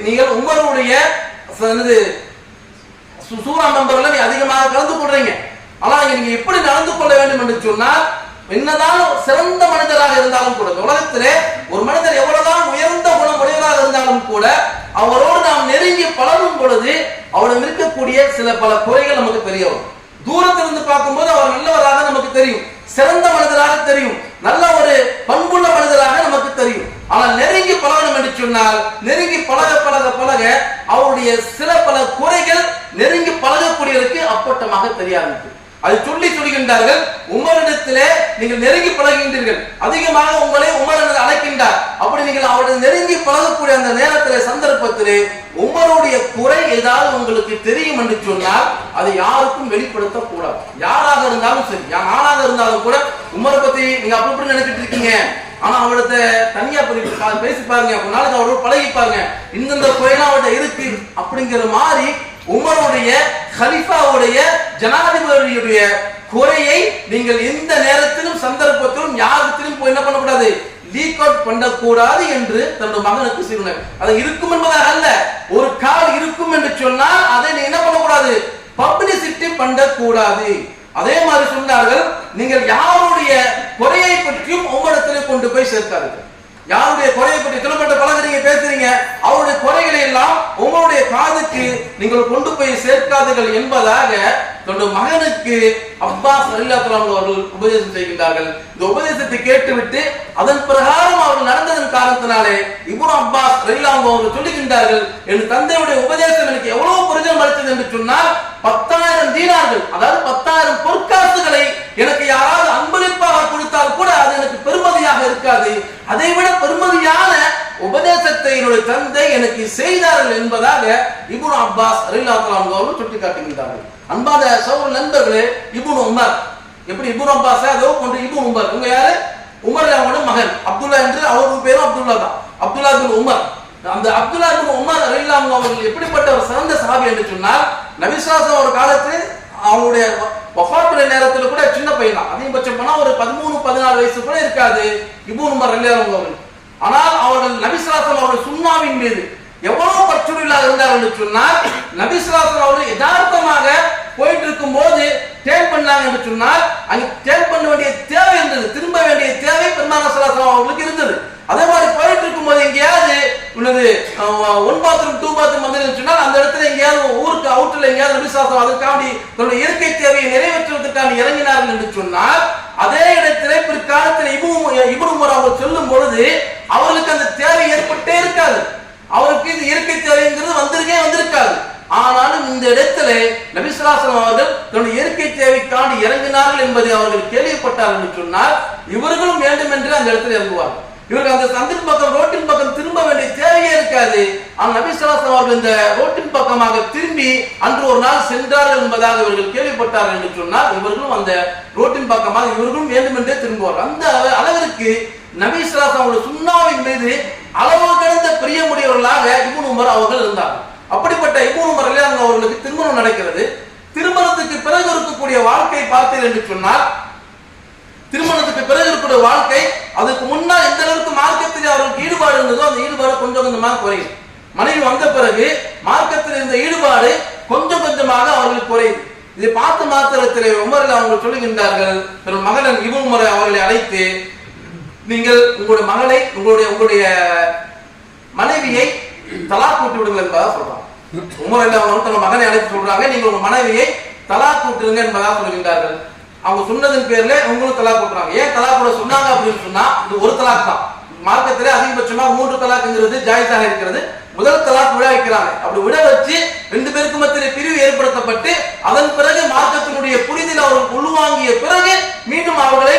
நீங்கள் உமருடைய சூரா மெம்பர்ல நீ அதிகமாக கலந்து கொள்றீங்க. ஆனா நீங்க எப்படி நடந்து கொள்ள வேண்டும் என்று சொன்னால், என்னதான் சிறந்த மனிதராக இருந்தாலும் கூட, உலகத்திலே ஒரு மனிதர் எவ்வளவுதான் உயர்ந்த குணமுடையவராக இருந்தாலும் கூட அவரோடு நாம் நெருங்கி பழகும் பொழுது அவரிடம் இருக்கக்கூடிய பல குறைகள் நமக்கு தெரிய வரும். தூரத்திலிருந்து பார்க்கும்போது அவர் நல்லவராக நமக்கு தெரியும், சிறந்த மனிதராக தெரியும், நல்ல ஒரு பண்புள்ள மனிதராக நமக்கு தெரியும். ஆனால் நெருங்கி பழகணும் என்று சொன்னால் நெருங்கி பழக அவருடைய பல குறைகள் நெருங்கி பழகக்கூடியவருக்கு அப்பட்டமாக தெரியாது. அதை சொல்லுகின்றார்கள், உமரிடத்திலே நீங்கள் நெருங்கி பழகின்றீர்கள், அதிகமாக உங்களை உமர் என்று அழைக்கின்றார். அப்படி நீங்கள் அவருடைய நெருங்கி பழகக்கூடிய அந்த நேரத்திலே சந்தர்ப்பத்திலே உமருடைய குறை ஏதாவது உங்களுக்கு தெரியும் என்று சொன்னால் அதை யாருக்கும் வெளிப்படுத்த கூடாது. யாராக இருந்தாலும் சரி, ஆணாக இருந்தாலும் கூட உமரை பத்தி நீங்க அப்படி நினைச்சிட்டு இருக்கீங்க, ஆனா அவர்கிட்ட தனியா பேசி பாருங்க, ஒரு நாளைக்கு அவரோட பழகி பாருங்க, இந்த குறையெல்லாம் அவர்கிட்ட இருக்கு அப்படிங்கிற மாதிரி உமருடைய கலிஃபாவுடைய ஜனாதிபதியுடைய குறையை நீங்கள் எந்த நேரத்திலும் சந்தர்ப்பத்திலும் யாரிடத்திலும் போய் என்ன பண்ணக்கூடாது, லீக் அவுட் பண்ணக்கூடாது என்று தன்னுடைய மகனுக்கு சொன்னார். அது இருக்கும் என்பதாக அல்ல, ஒரு கால் இருக்கும் என்று சொன்னால் அதை நீ என்ன பண்ணக்கூடாது, பப்ளிசிட்டி பண்ணக்கூடாது. அதே மாதிரி சொன்னார்கள், நீங்கள் யாருடைய குறையை பற்றியும் உங்களிடத்திலே கொண்டு போய் சேர்க்காதீர்கள். யாருடைய குறையை பற்றி சொல்லப்பட்ட பழகிறீங்க, பேசுறீங்க, அவருடைய குறைகளை எல்லாம் உங்களுடைய காதுக்கு நீங்கள் கொண்டு போய் சேர்க்காதீர்கள் என்பதாக தன்னுடைய மகனுக்கு அப்பாஸ் ரலியல்லாஹு அன்ஹு அவர்கள் உபதேசம் செய்கின்றார்கள். இந்த உபதேசத்தை கேட்டுவிட்டு அதன் பிரகாரம் அவர்கள் நடந்ததன் காரணத்தினாலே இப்னு அப்பாஸ் ரலியல்லாஹு அன்ஹு அவர்கள் சொல்லுகின்றார்கள், என் தந்தையுடைய உபதேசம் எனக்கு எவ்வளவு பிரயோஜனம் அளித்தது என்று சொன்னால் 10,000 தீனார்கள், அதாவது 10,000 பொற்காசுகளை எனக்கு யாராவது அன்பளிப்பாக கொடுத்தால் கூட அது எனக்கு பெருமதியாக இருக்காது. அதைவிட பெருமதியான உபதேசத்தை என்னுடைய தந்தை எனக்கு செய்தார்கள் என்பதாக இப்னு அப்பாஸ் ரலியல்லாஹு அன்ஹு அவர்கள் சுட்டிக்காட்டுகின்றார்கள். அன்பான சகோதர நண்பர்களே, இப்னு உமர் எப்படி இப்னு அப்பாஸ் அதோ கொண்டு இப்னு உமர், இவங்க யாரு, உமர் அவனோட மகன் அப்துல்லா என்று அவருக்கு பேரும் அப்துல்லா தான், அப்துல்லா பின் உமர். அந்த அப்துல்லா பின் உமர் ரலியல்லாஹு அன்ஹு அவர்கள் எப்படிப்பட்ட ஒரு சிறந்த சஹாபி என்று சொன்னால், நபி ஸல்லல்லாஹு அலைஹி வஸல்லம் ஒரு காலத்தில் அவங்களுடைய வஃபாத்துடைய நேரத்தில் கூட சின்ன பையன் தான், அதிகபட்சம் போனா ஒரு 13-14 வயசு கூட இருக்காது இப்னு உமர் ரலியல்லாஹு அன்ஹு அவர்கள். ஆனால் அவர்கள் நபி ஸல்லல்லாஹு அலைஹி வஸல்லம் அவர்கள் சுன்னாவின் மீது எவ்வளவு பற்றுள்ளாக இருந்தார்கள் என்று சொன்னால், நபி ஸல்லல்லாஹு அலைஹி வஸல்லம் அவர்கள் யதார்த்தமாக போயிட்டு இருக்கும் போது டேல் பண்ணாங்க என்று சொன்னால் அங்க டேல் பண்ண வேண்டிய தேவை இருந்தது, திரும்ப வேண்டிய தேவை பெருமானார் ஸல்லல்லாஹு அலைஹி வஸல்லம் அவர்களுக்கு இருந்தது. அதே மாதிரி போயிட்டு இருக்கும் போது எங்கேயாவது உள்ளது 1 பாத்ரூம் 2 பாத்ரூம் வந்து சொன்னால் அந்த இடத்துல எங்கேயாவது ஊருக்கு அவுட்ல எங்கேயாவது நபி ஸல்லல்லாஹு அலைஹி வஸல்லம் அதற்காண்டி தன்னுடைய இயற்கை தேவையை நிறைவேற்றுவதற்காக இறங்கினார்கள் என்று சொன்னால், அதே இடத்திலே பிற்காலத்தில் இப்னு உமர் அவர்கள் சொல்லும் பொழுது அவர்களுக்கு அந்த தேவை ஏற்பட்டே இருக்காது, அவருக்கு இந்த இயற்கை தேவைங்கிறது வந்திருக்காது. ஆனாலும் இந்த இடத்துல நபி ஸல்லல்லாஹு அலைஹி வஸல்லம் அவர்கள் தன்னுடைய இயற்கை தேவைக்காண்டி இறங்கினார்கள் என்பதை அவர்கள் கேள்விப்பட்டார்கள் என்று சொன்னால் இவர்களும் வேண்டும் என்று அந்த இடத்துல இறங்குவார்கள். இவர்கள் அந்த சந்தின் பக்கம் ரோட்டின் பக்கம் திரும்ப வேண்டிய தேவையே இருக்காது. ஆனால் நபி ஸல்லல்லாஹு அலைஹி வஸல்லம் அவர்கள் இந்த ரோட்டின் பக்கமாக திரும்பி அன்று ஒரு நாள் சென்றார்கள் என்பதாக இவர்கள் கேள்விப்பட்டார்கள் என்று சொன்னால் இவர்களும் அந்த ரோட்டின் பக்கமாக இவர்களும் வேண்டும் என்றே திரும்புவார்கள். அந்த அளவிற்கு நபி ஸல்லல்லாஹு அலைஹி வஸல்லம் அவருடைய சுன்னாவின் மீது அளவு கடந்த பிரியமுடையவர்களாக இப்னு உமர் அவர்கள் இருந்தார்கள். அப்படிப்பட்ட இப்னு உமர் ரலியல்லாஹு அன்ஹு அவர்களுக்கு திருமணம் நடக்கிறது. திருமணத்துக்கு பிறகு இருக்கக்கூடிய வாழ்க்கை பார்த்தீர்கள் என்று சொன்னால், திருமணத்துக்கு பிறகு இருக்கக்கூடிய வாழ்க்கை அதுக்கு முன்னால் எந்த அளவுக்கு மார்க்கத்தில் அவர்களுக்கு ஈடுபாடு இருந்ததோ அந்த ஈடுபாடு கொஞ்சம் கொஞ்சமாக குறையும். மனைவி வந்த பிறகு மார்க்கத்தில் இருந்த ஈடுபாடு கொஞ்சம் கொஞ்சமாக அவர்களுக்கு குறையும். இதை பார்த்த மாத்திரத்திலே உமரில் அவங்க சொல்லுகின்றார்கள், தன் மகன் இப்னு உமர் அவர்களை அழைத்து, நீங்கள் உங்களுடைய மகளை உங்களுடைய மனைவியை தலாக் விட்டு விடுங்கள் என்பதாக சொல்றாங்க. உமர் தன் மகனை அழைத்து சொல்றாங்க, நீங்கள் உங்க மனைவியை தலாக் விட்டுருங்க என்பதாக சொல்கின்றார்கள். அவங்க சொன்னதன் பேர்ல உங்களுக்கு தலாக் விட்டுறாங்க. ஏன் தலாக் விட சொன்னாங்க அப்படின்னு சொன்னா, இது ஒரு தலாக் தான். மார்க்கத்திலே அதிகபட்சமா 3 தலாக்ங்கிறது ஜாயிஸாக இருக்கிறது. முதல் தலாக் விட வைக்கிறாங்க. அப்படி விட வச்சு 2 பேருக்கு மத்தியிலே பிரிவு ஏற்படுத்தப்பட்டு அதன் பிறகு மார்க்கத்தினுடைய புரிதல் அவர்கள் உள்வாங்கிய பிறகு மீண்டும் அவர்களை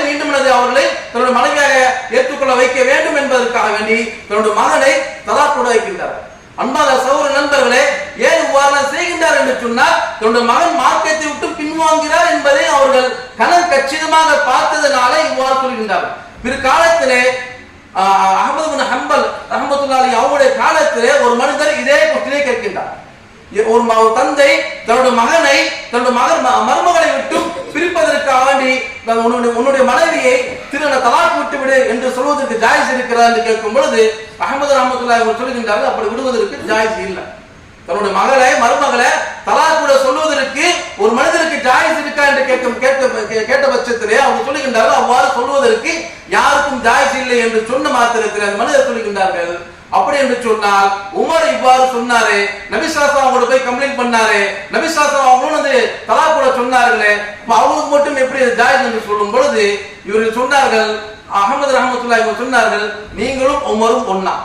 தன்னுடைய மனைவியாக ஏற்றுக்கொள்ள வைக்க வேண்டும் என்பதற்காக வேண்டி தன்னுடைய மகனை தலாக் விட வைக்கின்றார். அன்பான சகோதர நண்பர்களே, ஏன் இவ்வாறு செய்கின்றார் என்று சொன்னால், தன்னுடைய மகன் மார்க்கத்தை விட்டு பின்வாங்கிறார் என்பதை அவர்கள் கணம் கச்சிதமாக பார்த்ததனால இவ்வாறு சொல்கின்றார்கள். பிற்காலத்திலே அஹ்மது பின் ஹம்பல் ரஹ்மத்துல்லாஹி அலைஹி அவருடைய காலத்திலே ஒரு மனிதர் இதே கொஸ்டினை கேட்கின்றார். ஒரு தந்தை தன்னுடைய மகனை மருமகளை விட்டு பிரிப்பதற்காக வேண்டி உன்னுடைய மனைவியை தலாக் விட்டு விடு என்று சொல்வதற்கு ஜாயிஸ் இருக்கிறதா என்று கேட்கும் பொழுது அஹ்மது ரஹ்மத்துல்லாஹி அவர்கள் சொல்கின்றார்கள், அப்படி விடுவதற்கு ஜாயிஸ் இல்லை. தன்னுடைய மருமகளை தலாக் விட சொல்வதற்கு ஒரு மனிதருக்கு ஜாயிஸ் இருக்கா என்று கேட்ட பட்சத்திலே அவங்க சொல்லுகின்றார்கள், அவ்வாறு சொல்வதற்கு யாருக்கும் ஜாயிஸ் இல்லை என்று சொன்ன மாத்திரத்தில் அந்த மனிதர் சொல்லுகின்றார்கள். அப்படி என்று சொன்னால் உமர் இவ்வாறு சொன்னாரே, நபி ஸல்லல்லாஹு அலைஹி வஸல்லம் போய் கம்ப்ளைண்ட் பண்ணாரே, நபி ஸல்லல்லாஹு அலைஹி வஸல்லம் அவங்களும் தலாக் கூட சொன்னார்களே, அவங்களுக்கு மட்டும் எப்படி ஜாயிஸ் என்று சொல்லும் பொழுது இவர்கள் சொன்னார்கள், அஹ்மது ரஹ்மத்துல்லாஹி அலைஹி சொன்னார்கள், நீங்களும் உமரும் ஒண்ணா.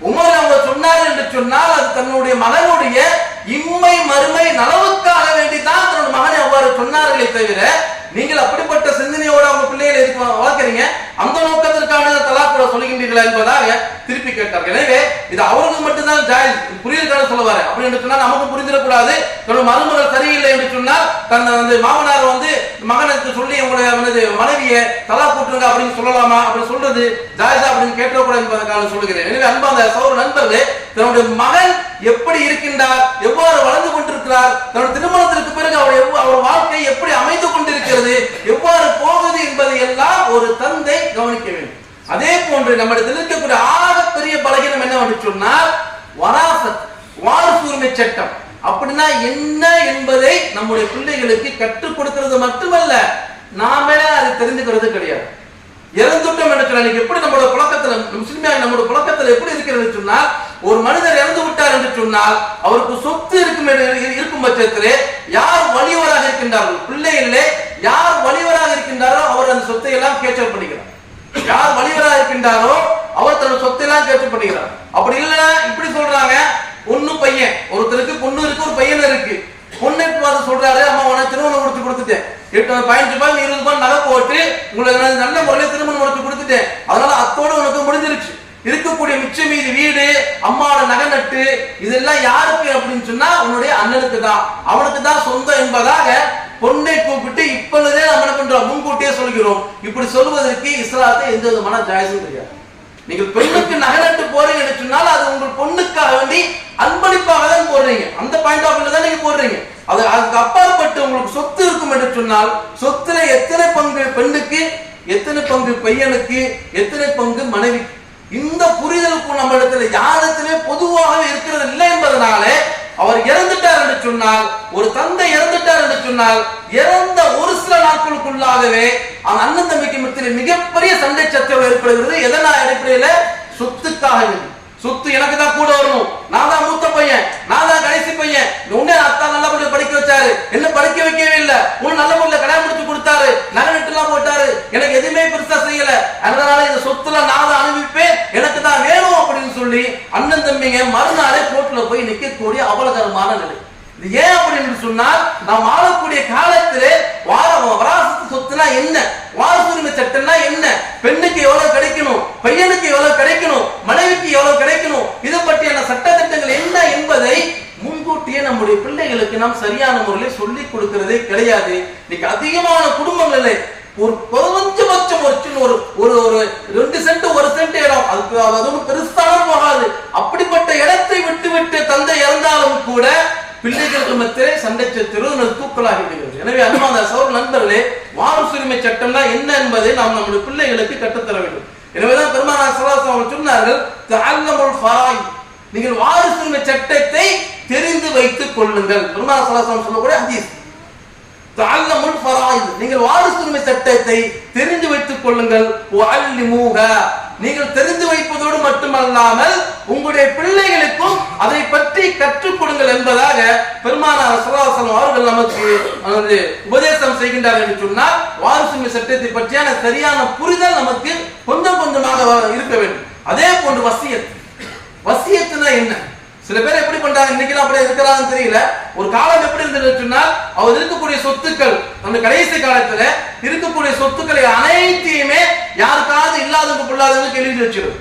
உமர் அவங்க சொன்னார்கள் என்று சொன்னால் அது தன்னுடைய மகனுடைய இம்மை மறுமை நலவுக்காக வேண்டிதான் தன்னுடைய மகனை அவ்வாறு சொன்னார்களே தவிர நீங்கள் அப்படிப்பட்ட சிந்தனையோட அவங்க பிள்ளைகளை வளர்க்குறீங்க, அந்த நோக்கத்திற்கான தலாக் சொல்லுகின்றீர்களா என்பதாக திருப்பி கேட்டார்கள். எனவே இது அவர்களுக்கு மட்டும்தான் ஜாயிஸ், புரியுதுக்கான சொல்லுவாரு. அப்படி என்று சொன்னால் நமக்கு புரிஞ்சிடக்கூடாது. மருமகள் சரியில்லை என்று சொன்னால் தன் மாமனார் மகனுக்கு சொல்லி உங்களுடைய மனைவியை தலாக் போட்டுருங்க அப்படின்னு சொல்லலாமா? அப்படி சொல்றது ஜாயிஸா அப்படின்னு கேட்கக்கூடாது என்பதற்காக சொல்லுகிறேன். எனவே அன்பான சகோதர நண்பர்களே, தன்னுடைய மகன் எப்படி இருக்கின்றார், எவ்வாறு வளர்ந்து கொண்டிருக்கிறார், தன்னுடைய திருமணத்திற்கு பிறகு அவர் வாழ்க்கை எப்படி அமைந்து கொண்டிருக்கிறது, எவ்வாறு போகுது என்பதை எல்லாம் ஒரு தந்தை கவனிக்க வேண்டும். அதே போன்று நம்மிடத்தில் இருக்கக்கூடிய ஆகப்பெரிய பலகீனம் என்னவென்று சொன்னால் வராசத், வாரிசுரிமை சட்டம். அப்படின்னா என்ன என்பதை நம்முடைய பிள்ளைகளுக்கு கற்றுக் கொடுக்கிறது மட்டுமல்ல, நாமே அதை தெரிந்துக்கிறது கிடையாது. இறந்துட்டோம் என்று சொன்னால் எப்படி நம்மளோட புழக்கத்துல முஸ்லிமியாக நம்முடைய புழக்கத்துல எப்படி இருக்கிறது சொன்னால், ஒரு மனிதர் இறந்து விட்டார் என்று சொன்னால் அவருக்கு சொத்து இருக்கும் பட்சத்திலே யார் வலிவராக இருக்கின்றார்கள், பிள்ளைகளிலே யார் வலிவராக இருக்கின்றாரோ அவர் அந்த சொத்தை எல்லாம் கேட்சல் பண்ணிக்கிறார். யார் வலிவராக இருக்கின்றாரோ அவர் தன்னோட சொத்தை எல்லாம் கேட்சல் பண்ணிக்கிறார். அப்படி இல்லைன்னா இப்படி சொல்றாங்க, பொண்ணு பையன், ஒருத்தருக்கு பொண்ணு இருக்கு, ஒரு பையன் இருக்கு. பொண்ணை பார்த்து சொல்றாரு, அம்மா உனக்கு திருமணம் முடிச்சு கொடுத்துட்டேன், 15 ரூபாய் 20 ரூபாய் நகை போட்டு உங்களுக்கு நல்ல முறையில் திருமணம் முடிச்சு கொடுத்துட்டேன், அதனால அத்தோட உனக்கு முடிஞ்சிருச்சு. இருக்கக்கூடிய மிச்ச மீதி வீடு, அம்மாவோட நகை நட்டு, இதெல்லாம் யாருக்கு அப்படின்னு சொன்னா உன்னுடைய அண்ணனுக்கு தான், அவனுக்கு தான் சொந்தம் என்பதாக பொண்ணை கூப்பிட்டு இப்பொழுதே நம்ம என்ன பண்றோம், முன்கூட்டியே சொல்கிறோம். இப்படி சொல்வதற்கு இஸ்லாத்தை எந்த விதமான ஜாயிஸும் கிடையாது. நீங்கள் பெண்ணுக்கு நகை நட்டு போறீங்க என்று சொன்னால் அது உங்கள் பொண்ணுக்காக வேண்டி அன்பளிப்பாக தான் போடுறீங்க, அந்த பாயிண்ட் ஆஃப் வியூல தான் நீங்க போடுறீங்க. அதுக்கு அப்பாற்பட்டு உங்களுக்கு சொத்து இருக்கும் என்று சொன்னால் சொத்துல எத்தனை பங்கு பெண்ணுக்கு, எத்தனை பங்கு பையனுக்கு, எத்தனை பங்கு மனைவிக்கு, இந்த புரிதலுக்கு நம்ம இடத்துல யாரிடத்திலே பொதுவாக இருக்கிறது இல்லை என்பதனாலே அவர் இறந்துட்டார் என்று சொன்னால், ஒரு தந்தை இறந்துட்டார் என்று சொன்னால் இறந்த ஒரு சில நாட்களுக்குள்ளாகவே அந்த அண்ணன் தம்பிக்கு மத்தியில் மிகப்பெரிய சண்டை சச்சரவு ஏற்படுகிறது. எதனால் அடிப்படையில? சொத்துக்காக. சொத்து எனக்கு தான் கூட வரணும், நான் தான் மூத்த பையன், நான் தான் கடைசி பையன், உன்னை அத்தா நல்ல முறையில் படிக்க வச்சாரு, என்ன படிக்க வைக்கவே இல்லை, உன் நல்ல முறையில் கல்யாணம் முடிச்சு கொடுத்தாரு, நகை நட்டு எல்லாம் போட்டாரு, எனக்கு எதுவுமே பெருசா செய்யல, அதனால இந்த சொத்துல நான் தான் அனுபவிப்பேன், எனக்கு தான் வேணும் அப்படின்னு சொல்லி அண்ணன் தம்பிங்க மறுநாளே கோர்ட்ல போய் நிற்கக்கூடிய அவலகரமான நிலை. இது ஏன் அப்படின்னு சொன்னால், நாம் ஆளக்கூடிய காலத்திலே வராசத்து சொத்துனா என்ன, வாரிசுரிமை சட்டம்னா என்ன, பெண்ணுக்கு எவ்வளவு கிடைக்கணும், பையனுக்கு எவ்வளவு கிடைக்கணும், மனைவிக்கு எவ்வளவு கிடைக்கணும், இது பற்றியான சட்ட திட்டங்கள் என்ன என்பதை முன்கூட்டியே நம்முடைய பிள்ளைகளுக்கு நாம் சரியான முறையில் சொல்லிக் கொடுக்கிறதே கிடையாது. இன்னைக்கு அதிகமான குடும்பங்களில் ஒரு குறைஞ்சபட்சம் ஒரு 2 சென்ட் 1 சென்ட் இடம், அதுக்கு பெருசாக போகாது, அப்படிப்பட்ட இடத்தை விட்டு தந்தை இறந்தாலும் கூட பிள்ளைகளுக்கு மத்தியே சண்டை சச்சரவு தூக்கலாகி விடுகிறது. எனவே அன்பான சகோதர நண்பர்களே, வாரிசுரிமை சட்டம்னா என்ன என்பதை நாம் நம்முடைய பிள்ளைகளுக்கு கற்றுத்தர வேண்டும். எனவேதான் பெருமானார் ஸல்லல்லாஹு அலைஹி வஸல்லம் சொன்னார்கள், தஅல்லமுல் ஃபராயித், நீங்கள் வாரிசுரிமை சட்டத்தை தெரிந்து வைத்துக் கொள்ளுங்கள். பெருமானார் ஸல்லல்லாஹு அலைஹி வஸல்லம் சொல்லக்கூடிய ஹதீஸ், தஅல்லமுல் ஃபராயித், நீங்கள் வாரிசுரிமை சட்டத்தை தெரிந்து வைத்துக் கொள்ளுங்கள். வஅல்லிமூஹா, நீங்கள் தெரிந்து வைப்பதோடு மட்டுமல்லாமல் உங்களுடைய பிள்ளைகளுக்கும் அதை பற்றி கற்றுக் கொடுங்கள் என்பதாக பெருமானார் ஸல்லல்லாஹு அலைஹி வஸல்லம் அவர்கள் நமக்கு உபதேசம் செய்கின்றார்கள் என்று சொன்னால், வாரிசுரிமை சட்டத்தை பற்றியான சரியான புரிதல் நமக்கு கொஞ்சம் கொஞ்சமாக இருக்க வேண்டும். அதே போன்று வசியத், வசியத்துனா என்ன? சில பேர் எப்படி பண்றாங்க, இன்னைக்கு அப்படியே இருக்கிறாங்கன்னு தெரியல. ஒரு காலம் எப்படி இருந்தது சொன்னால், அவர் இருக்கக்கூடிய சொத்துக்கள், நம்ம கடைசி காலத்துல இருக்கக்கூடிய சொத்துக்களை அனைத்தையுமே யாருக்காவது இல்லாதவங்க பொல்லாதவங்களுக்கு எழுதி வச்சிருது.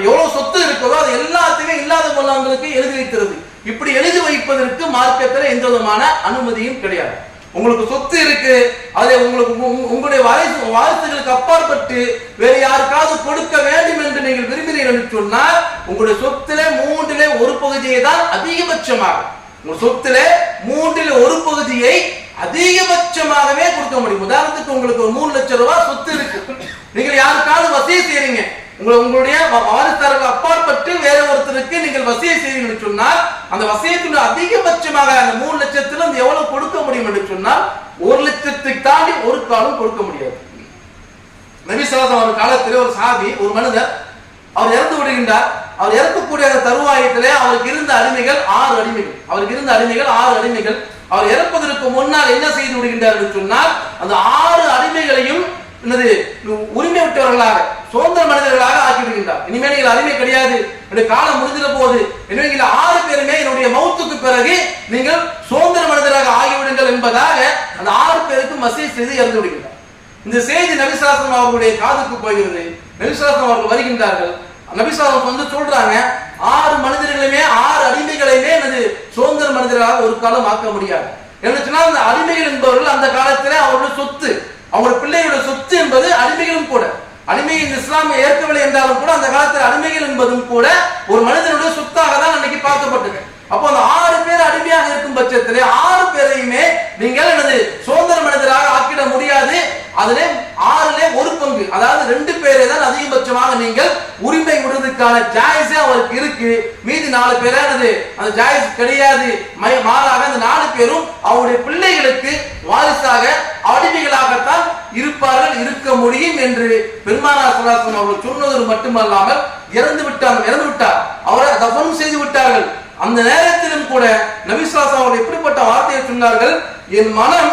எவ்வளவு சொத்து இருக்கிறதோ அது எல்லாத்தையுமே இல்லாத பொல்லாதவங்களுக்கு எழுதி வைக்கிறது. இப்படி எழுதி வைப்பதற்கு மார்க்கத்துல எந்த விதமான அனுமதியும் கிடையாது. உங்களுக்கு சொத்து இருக்கு, அதை உங்களுடைய வாரிசுகளுக்கு அப்பாற்பட்டு வேறு யாருக்காவது கொடுக்க வேண்டும் என்று நீங்கள் விரும்பினீர்கள் என்று சொன்னால், உங்களுடைய சொத்துல 3ல் 1 பகுதியை தான் அதிகபட்சமாக, உங்க சொத்துல 3ல் 1 பகுதியை அதிகபட்சமாகவே கொடுக்க முடியும். உதாரணத்துக்கு உங்களுக்கு ஒரு 3 லட்சம் ரூபாய் சொத்து இருக்கு, நீங்கள் யாருக்காவது வசிய செய்றீங்க, உங்களுடைய வாரிசுதாரர்கள் அப்பாற்பட்டு வேற ஒருத்தருக்கு நீங்கள் வசிய செய்வீர்கள் சொன்னால், அந்த வசியத்தின் அதிகபட்சமாக அந்த 3 லட்சத்துல எவ்வளவு கொடுக்க முடியும் என்று சொன்னால் 1 லட்சத்தை தாண்டி ஒரு காலம் கொடுக்க முடியாது. நபி ஸல்லல்லாஹு அலைஹி வஸல்லம் காலத்திலே ஒரு சஹாபி, ஒரு மனிதர், அவர் இறந்து விடுகின்றார். அவர் இறக்கக்கூடிய அந்த தருவாயத்திலே அவருக்கு இருந்த அடிமைகள் 6 அடிமைகள், அவருக்கு இருந்த அடிமைகள் 6 அடிமைகள். அவர் இறப்பதற்கு முன்னால் என்ன செய்து விடுகின்றார் என்று சொன்னால், அந்த 6 அடிமைகளையும் உரிமை விட்டவர்களாக, சுதந்திர மனிதர்களாக ஆக்கி விடுகின்றார். இனிமேல் நீங்கள் அடிமை கிடையாது, என்னுடைய காலம் முடிஞ்சிட போகுது, எனவே 6 பேருமே என்னுடைய மௌத்துக்கு பிறகு நீங்கள் சுதந்திர மனிதராக ஆகிவிடுங்கள் என்பதாக அந்த 6 பேருக்கு மசீஹ் செய்து இறந்து விடுகிறார். இந்த செய்தி நபி ஸல்லல்லாஹு அலைஹி வஸல்லம் அவர்களுடைய காதுக்கு போகிறது. நபி ஸல்லல்லாஹு அலைஹி வஸல்லம் அவர்கள் வருகின்றார்கள். நபி ஸல்லல்லாஹு அலைஹி வஸல்லம் சொல்றாங்க, 6 மனிதர்களுமே 6 அடிமைகளையுமே எனது சுதந்திர மனிதர்களாக ஒரு காலம் ஆக்க முடியாது. என்ன சொன்னால் அந்த அடிமைகள் என்பவர்கள் அந்த காலத்திலே அவருடைய சொத்து, அவருடைய பிள்ளைகளுடைய சொத்து என்பது அடிமைகளும் கூட. அடிமை இந்த இஸ்லாமை ஏற்கவில்லை என்றாலும் கூட அந்த காலத்தில் அடிமைகள் என்பதும் கூட ஒரு மனிதனுடைய சொத்தாக தான் அன்னைக்கு பார்க்கப்பட்டது. அப்போ அந்த 6 பேர் அடிமையாக இருக்கும் பட்சத்திலே 6 பேரையுமே நீங்கள் எனது சுதந்திர மனிதராக ஆக்கிட முடியாது. அதிலே 6லே ஒரு பங்கு, அதாவது 2 பேரை தான் அதிகபட்சமாக நீங்கள் உரிமை விடுவதற்கான ஜாயிஸே அவருக்கு இருக்கு. மீதி 4 பேரே அந்த ஜாயிஸ் கிடையாது. மாறாக அந்த 4 பேரும் அவருடைய பிள்ளைகளுக்கு வாரிசாக அடிமைகளாகத்தான் இருப்பார்கள், இருக்க முடியும் என்று பெருமானார் ஸல்லல்லாஹு அலைஹி வஸல்லம் அவர்கள் சொன்னது மட்டுமல்லாமல் இறந்து விட்டார், அவரை தஃபனும் செய்து விட்டார்கள். அந்த நேரத்திலும் கூட நபி ஸல்லல்லாஹு அலைஹி வஸல்லம் அவர்கள் எப்படிப்பட்ட வார்த்தையை சொன்னார்கள், என் மனம்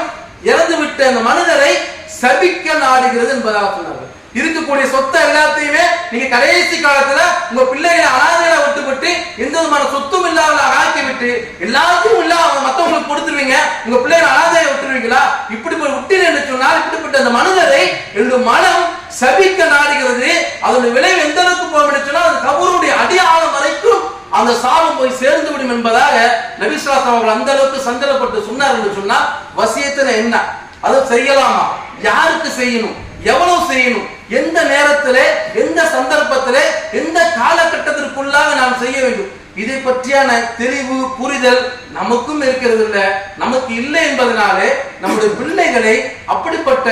இறந்து விட்ட அந்த மனிதரை சபிக்க நாடுகிறது என்பதாக சொன்னார்கள். இருக்கக்கூடிய சொத்தை எல்லாத்தையுமே நீங்க கடைசி காலத்துல உங்க பிள்ளைகளை அனாதைகளை விட்டுவிட்டு எந்த விதமான சொத்தும் இல்லாத ஆக்கிவிட்டு எல்லாத்தையும் இல்ல மத்தவங்களுக்கு கொடுத்துருவீங்க, உங்க பிள்ளைகளை அனாதையை விட்டுருவீங்களா? இப்படி விட்டு என்று சொன்னால் இப்படிப்பட்ட அந்த மனிதரை என்னுடைய மனம் சபிக்க நாடுகிறது. அதனுடைய விளைவு எந்த அளவுக்கு போகும் சொன்னால் அது கபருடைய அடியாளம் வரைக்கும் அந்த சாபம் போய் சேர்ந்து விடும் என்பதாக நபி ஸல்லல்லாஹு அலைஹி வஸல்லம் அவர்கள் அந்த அளவுக்கு சஞ்சலப்பட்டு சொன்னார் என்று சொன்னால் வசியத்துல என்ன, அதை செய்யலாமா, யாருக்கு செய்யணும், எவ்வளவு செய்யணும், எந்த நேரத்திலே, எந்த சந்தர்ப்பத்திலே, எந்த காலகட்டத்திற்குள்ளாக நாம் செய்ய வேண்டும், இதை பற்றியான தெளிவு புரிதல் நமக்கும் இருக்கிறது இல்ல, நமக்கு இல்லை என்பதனாலே நம்முடைய பிள்ளைகளை அப்படிப்பட்ட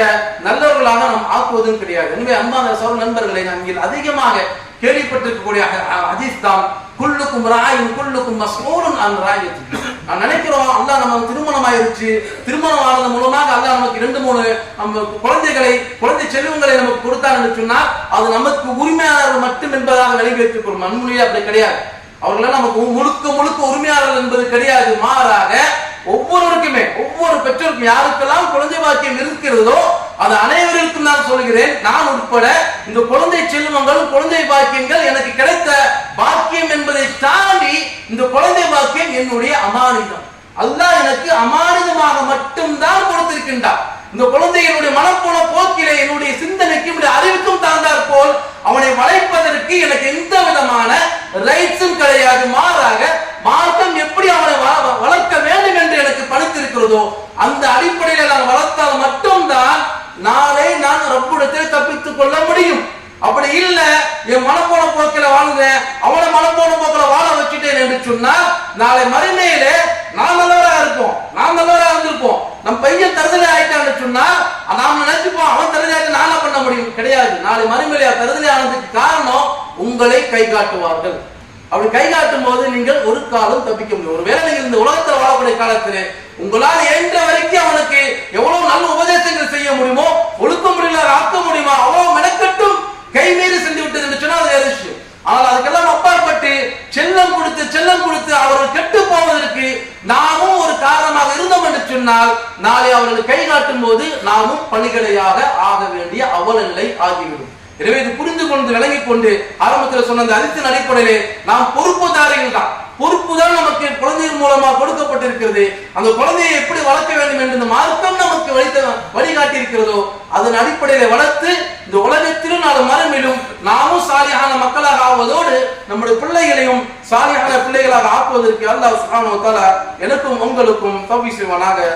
நல்லவர்களாக நாம் ஆக்குவதும் கிடையாது. எனவே அன்பான சகோதர நண்பர்களை நாம் அதிகமாக கேள்விப்பட்டிருக்கக்கூடிய ஹதீஸ் தான் குல்லுக்கும் ராயின் குல்லுக்கும் மஸ்ஊலுன் அன் ராயியத்தி. நான் நினைக்கிறோம் அல்லாஹ் நமக்கு திருமணம் ஆயிருச்சு, திருமணம் ஆனது மூலமாக அல்லாஹ் நமக்கு 2-3 நம்ம குழந்தை செல்வங்களை நமக்கு கொடுத்தார் என்று சொன்னால் அது நமக்கு உரிமையாளர்கள் மட்டும் என்பதாக விளங்கி வைத்துக்கொள்ளும். அன்புடைய அப்படி கிடையாது. அவர்களால் நமக்கு முழுக்க உரிமையாளர்கள் என்பது கிடையாது. மாறாக ஒவ்வொருவருக்குமே, ஒவ்வொரு பெற்றோருக்கும் யாருக்கெல்லாம் குழந்தை பாக்கியம் இருக்கிறதோ அது அனைவருக்கும் நான் சொல்கிறேன், நான் உட்பட இந்த குழந்தை செல்வங்கள், குழந்தை பாக்கியங்கள் எனக்கு கிடைத்த பாக்கியம் என்பதை தாண்டி இந்த குழந்தை பாக்கியம் என்னுடைய அமானிதம். அல்லாஹ் எனக்கு அமானிதமாக மட்டும்தான் கொடுத்திருக்கின்றார். இந்த குழந்தைகளுடைய மனப்போன போக்கிலே என்னுடைய சிந்தனைக்கு என்னுடைய அறிவுக்கும் தாழ்ந்தார் போல் அவனை வளைப்பதற்கு எனக்கு எந்த விதமான ரைட்ஸும் கிடையாது. மாறாக மார்க்கம் எப்படி அவனை வளர்க்க வேண்டும் என்று எனக்கு பணித்திருக்கிறதோ அந்த அடிப்படையில் நான் வளர்த்தால் மட்டும்தான் நாளை நான் ரப்பிடத்தில் தப்பித்துக் கொள்ள முடியும். அப்படி இல்ல என் மனப்போன போக்கில வாழ்ந்தேன், அவனை மனப்போன போக்கில வாழ வச்சுட்டேன் என்று சொன்னால் நாளை மறுமையில நான் நல்லவரா இருப்போம், நான் நல்லவரா இருந்திருப்போம். நம் பையன் தருதலை ஆயிட்டான்னு சொன்னா நாம் நினைச்சுப்போம் அவன் தருதலை ஆயிட்டு நான் என்ன பண்ண முடியும்? கிடையாது. நாளை மறுமையில தருதலை ஆனதுக்கு காரணம் உங்களை கை காட்டுவார்கள். அப்படி கை காட்டும் போது நீங்கள் ஒரு காலம் தப்பிக்க முடியும். ஒருவேளை நீங்கள் இந்த உலகத்தில் வாழக்கூடிய காலத்திலே உங்களால் என்ற வரைக்கும் அவனுக்கு எவ்வளவு நல்ல உபதேசங்கள் செய்ய முடியுமோ, ஒழுக்க முடியல ஆக்க முடியுமா, அவ்வளவு மெனக்கட்டும் கைமீறி சென்று விட்டது என்று சொன்னால் அது வேறு விஷயம். ஆனால் அதுக்கெல்லாம் அப்பாற்பட்டு செல்லம் கொடுத்து அவர்கள் கெட்டு போவதற்கு நாமும் ஒரு காரணமாக இருந்தோம் என்று சொன்னால் நாளை அவர்கள் கை காட்டும் போது நாமும் பணிகளையாக ஆக வேண்டிய அவலநிலை ஆகிவிடும். எனவே இது புரிந்து கொண்டு விளங்கிக் கொண்டு ஆரம்பத்தில் சொன்ன அந்த ஹதீஸின் அடிப்படையிலே நாம் பொறுப்புதாரிகள் தான். பொறுப்பு தான் நமக்கு குழந்தையின் மூலமா கொடுக்கப்பட்டிருக்கிறது. அந்த குழந்தையை எப்படி வளர்க்க வேண்டும் என்று இந்த மார்க்கம் நமக்கு வழிகாட்டி இருக்கிறதோ அதன் அடிப்படையில வளர்த்து இந்த உலகத்திலும் நாலு மறுமையிலும் நாமும் சாலியான மக்களாக ஆவதோடு நம்முடைய பிள்ளைகளையும் சாலியான பிள்ளைகளாக ஆக்குவதற்கு அல்லாஹ் சுப்ஹானஹு வ தஆலா எனக்கும் உங்களுக்கும் தௌஃபீக் செய்வானாக.